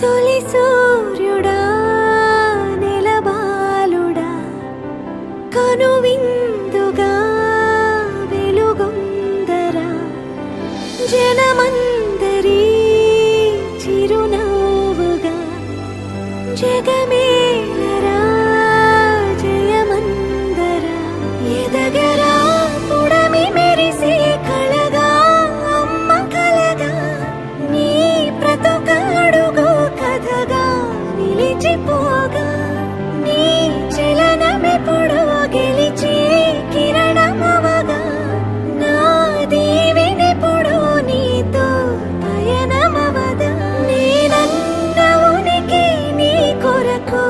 తొలి సూర్యుడా నెలబాలుడా కనువిందుగా వెలుగొందరా జనమందరి చిరునవ్వుగా జగమేలరా జయమందరా ఎదగరా పుడమి మెరిసే కళగా అమ్మ కలగా నీ బ్రతుకడుగో కథగా నిలిచిపోగా నీ చలనమెప్పుడు గెలిచే కిరణమవగా నా దీవెనెప్పుడు నీతో పయనమవదా నేనన్న ఉనికి నీ కొరకు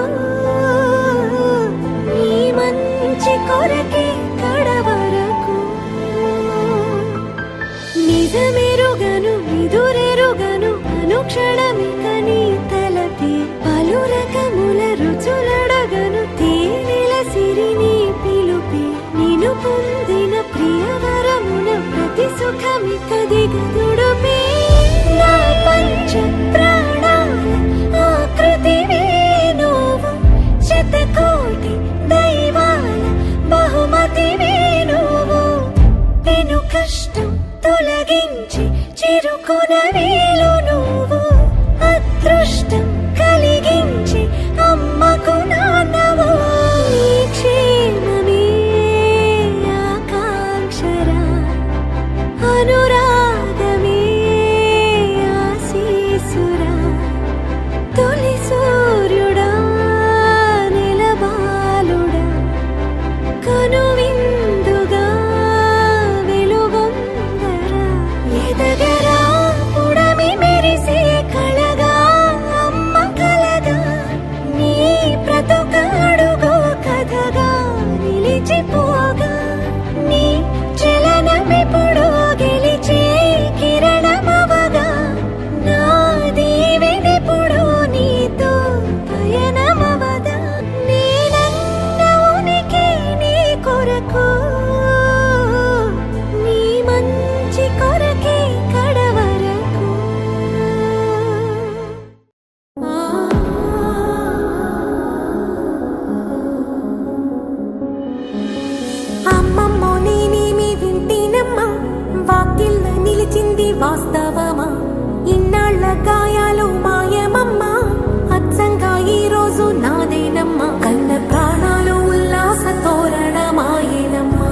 నీ మంచి కొరకే కడవరకు నిజమెరుగను నిదురెరుగను అనుక్షణమిక నీ తలపి పలు రకముల రుచులడగను తేనెల సిరి నీ పిలుపి నిను పొందిన ప్రియవరమున ప్రతి సుఖమిక దిగదుడుపే నా పంచ ప్రాణాల ఆకృతివే నువ్వు శతకోటి దైవాల బహుమతివే నువ్వు పెను కష్టం తొలగించి చిరుకున వేలు నువ్వు అదృష్టం కలిగించి అమ్మకు నాన్నవు నీ క్షేమమే ఆకాంక్షరా అనురాగమే ఆశీసురా తొలి సూర్యుడా నెలబాలుడా కనువిందుగా వెలుగొందరా ఎదగరా పుడమి మెరిసే కళగా అమ్మ కలగా నీ బ్రతుకడుగో కథగా నిలిచిపోగా నీ చలనమెప్పుడు గెలిచే కిరణమవగా నా దీవెనెప్పుడు నీతో పయనమవదా నేనన్న ఉనికి నీ కొరకు నీ మంచి కొరకే కడవరకు అమ్మమ్మో నేనేమి వింటేనమ్మా వాకిళ్ళ నిలిచింది వాస్తవమా ఇన్నాళ్ల గాయాలు మాయమమ్మా అచ్చంగా ఈ రోజు నాదేనమ్మా కన్న ప్రాణాలు ఉల్లాస తోరణమాయేనమ్మా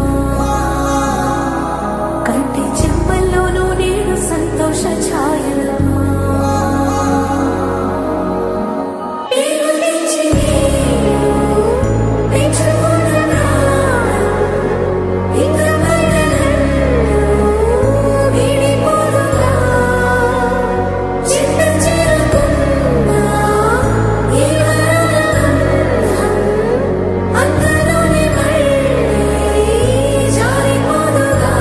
కంటి చెంపల్లోనూ నేడు సంతోష ఛాయలమ్మా పేరు తెచ్చి నేను పెంచుకున్న ప్రాణం ఇక మరణంలో విడిపోదుగా చిన్న చేరుకున్నా ఈ వరబంధం అంతలోనే మళ్ళీ జారిపోదుగా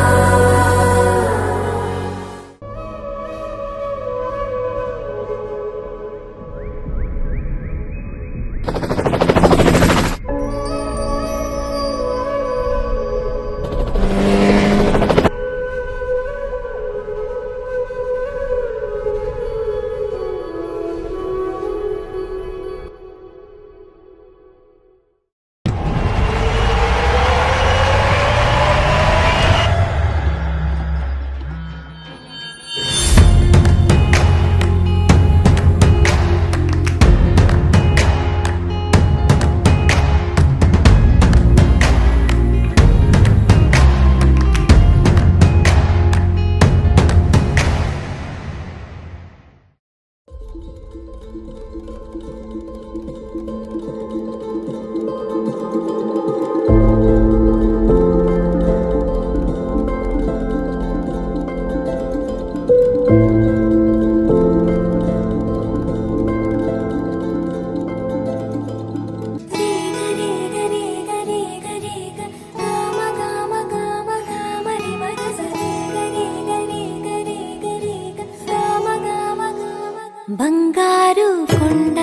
బంగారు కొండ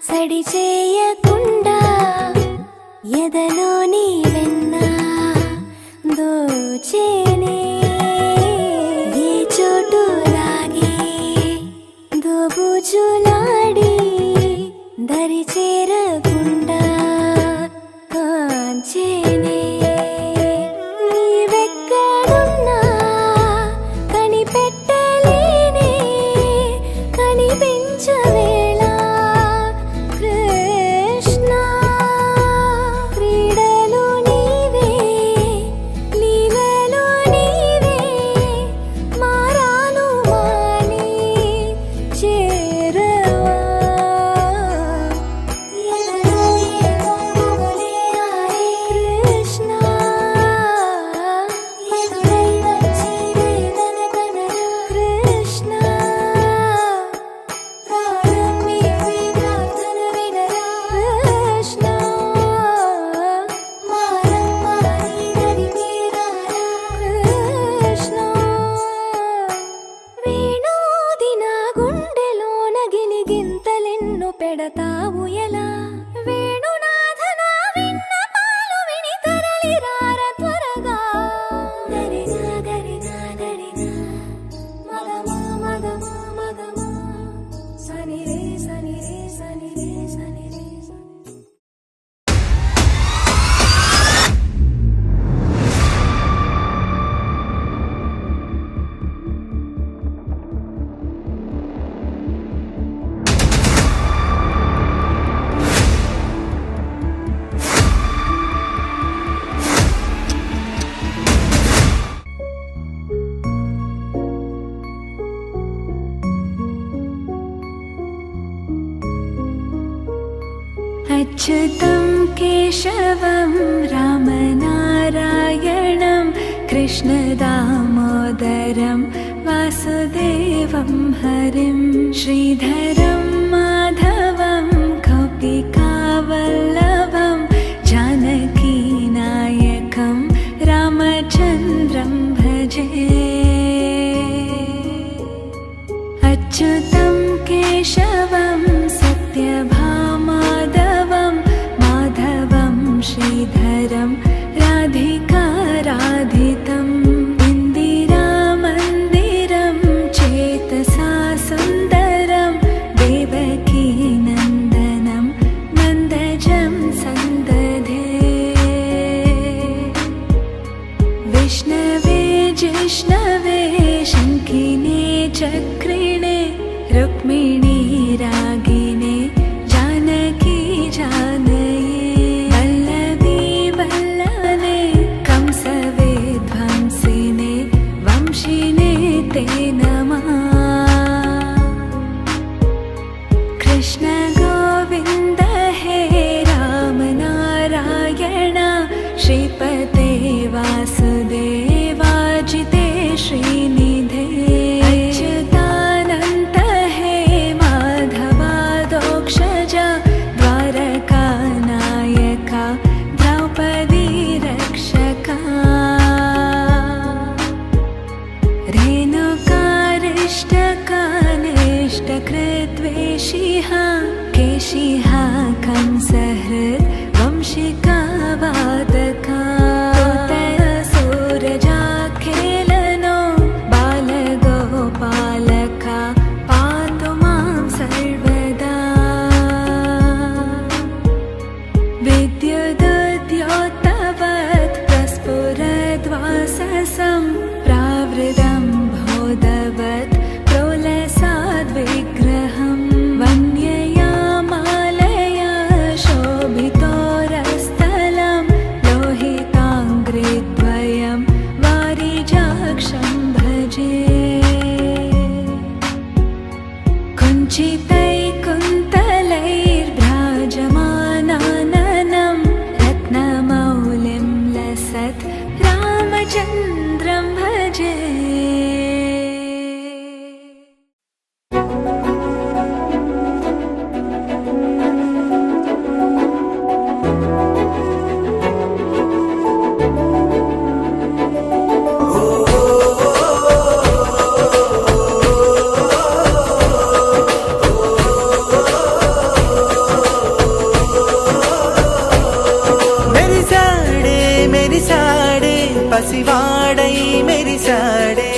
సడి చేయకుండా ఎదలోని వెన్న దోచేనే ఏ చోటు లాగే దోబుచులా केशवं रामनारायणं कृष्णदामोदरं वासुदेवं हरिं श्रीधरं माधवं गोपिकावल्लभं जानकीनायकं रामचन्द्रं भजे अच्युतं केशवं सत्यभामाधवं माधवं श्रीधरं राधिकाराधितम् इन्दिरामन्दिरं चेतसा सुन्दरं देवकीनन्दनं नन्दजं सन्दधे विष्णवे जिष्णवे शङ्खिने चक्रिणे रुक्मिणी रागिणे जानकी जानये वल्लभी वल्लने कंसवेध्वंसिने वंशिने ते नमः कृष्ण गोविन्द हे राम नारायण श्रीपते वासुदेवाजिते श्रीनिधे अच्युतानन्त हे माधवादोक्षजा द्वारकानायका द्रौपदी रक्षका रेणुकारिष्टकानिष्टकृद्वेषिः केशिः कंसहृद् वंशिका वादका सूरजाखेलनो बालगोपालका पातु मां सर्वदा विद्युदुद्योतवत् प्रस्फुरद्वाससं प्रावृतं भोदवत् प्रोलसाद्विग्रहं वन्यया मालया शोभितोरस्थलं लोहिताङ्घ्रिद्वयं वारिजाक्षं भजे कुञ्चितैकुन्तलैर्भ्राजमानाननं रत्नमौलिं लसत् रामचन्द्रं भजे मेरी साड़े पसिवाड़ई मेरी साड़े